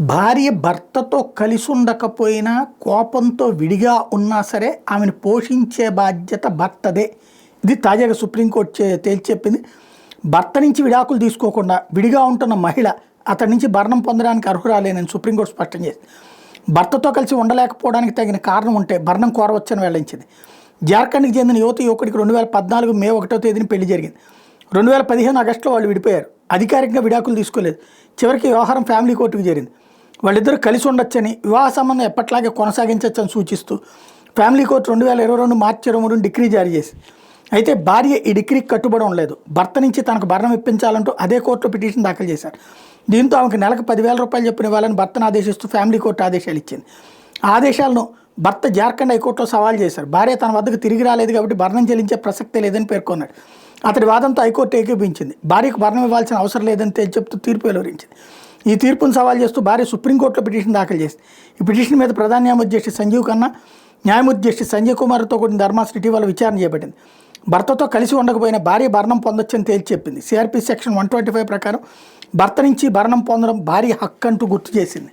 భార్య భర్తతో కలిసి ఉండకపోయినా కోపంతో విడిగా ఉన్నా సరే ఆమెను పోషించే బాధ్యత భర్తదే. ఇది తాజాగా సుప్రీంకోర్టు తేల్చి చెప్పింది. భర్త నుంచి విడాకులు తీసుకోకుండా విడిగా ఉంటున్న మహిళ అతడి నుంచి భరణం పొందడానికి అర్హురాలేనని సుప్రీంకోర్టు స్పష్టం చేసింది. భర్తతో కలిసి ఉండలేకపోవడానికి తగిన కారణం ఉంటే భరణం కోరవచ్చని వెల్లడించింది. జార్ఖండ్కి చెందిన యువకుడికి 2014 మే 1వ తేదీన పెళ్లి జరిగింది. 2015 ఆగస్టులో వాళ్ళు విడిపోయారు. అధికారికంగా విడాకులు తీసుకోలేదు. చివరికి వ్యవహారం ఫ్యామిలీ కోర్టుకు చేరింది. వాళ్ళిద్దరూ కలిసి ఉండొచ్చని, వివాహ సంబంధం ఎప్పట్లాగే కొనసాగించవచ్చని సూచిస్తూ ఫ్యామిలీ కోర్టు 2022 మార్చి 23 డిగ్రీ జారీ చేసింది. అయితే భార్య ఈ డిగ్రీకి కట్టుబడి ఉండలేదు. భర్త నుంచి తనకు భరణం ఇప్పించాలంటూ అదే కోర్టులో పిటిషన్ దాఖలు చేశారు. దీంతో ఆమెకు నెలకు 10,000 రూపాయలు చొప్పున ఇవ్వాలని భర్తను ఆదేశిస్తూ ఫ్యామిలీ కోర్టు ఆదేశాలు ఇచ్చింది. ఆదేశాలను భర్త జార్ఖండ్ హైకోర్టులో సవాల్ చేశారు. భార్య తన వద్దకు తిరిగి రాలేదు కాబట్టి భరణం చెల్లించే ప్రసక్తే లేదని పేర్కొన్నాడు. అతడి వాదంతో హైకోర్టు ఏకీపించింది. భార్యకు భరణం ఇవ్వాల్సిన అవసరం లేదని చెప్తూ తీర్పు వెలువరించింది. ఈ తీర్పును సవాల్ చేస్తూ భార్య సుప్రీంకోర్టులో పిటిషన్ దాఖలు చేసింది. ఈ పిటిషన్ మీద ప్రధాన న్యాయమూర్తి జస్టిస్ సంజీవ్ ఖన్నా, న్యాయమూర్తి జస్టిస్ సంజయ్ కుమార్తో కూడిన ధర్మాసనం ఇటీవల విచారణ చేపట్టింది. భర్తతో కలిసి ఉండకపోయినా భార్య భరణం పొందొచ్చని తేల్చి చెప్పింది. సిఆర్పి సెక్షన్ 125 ప్రకారం భర్త నుంచి భరణం పొందడం భార్య హక్కు అంటూ గుర్తు చేసింది.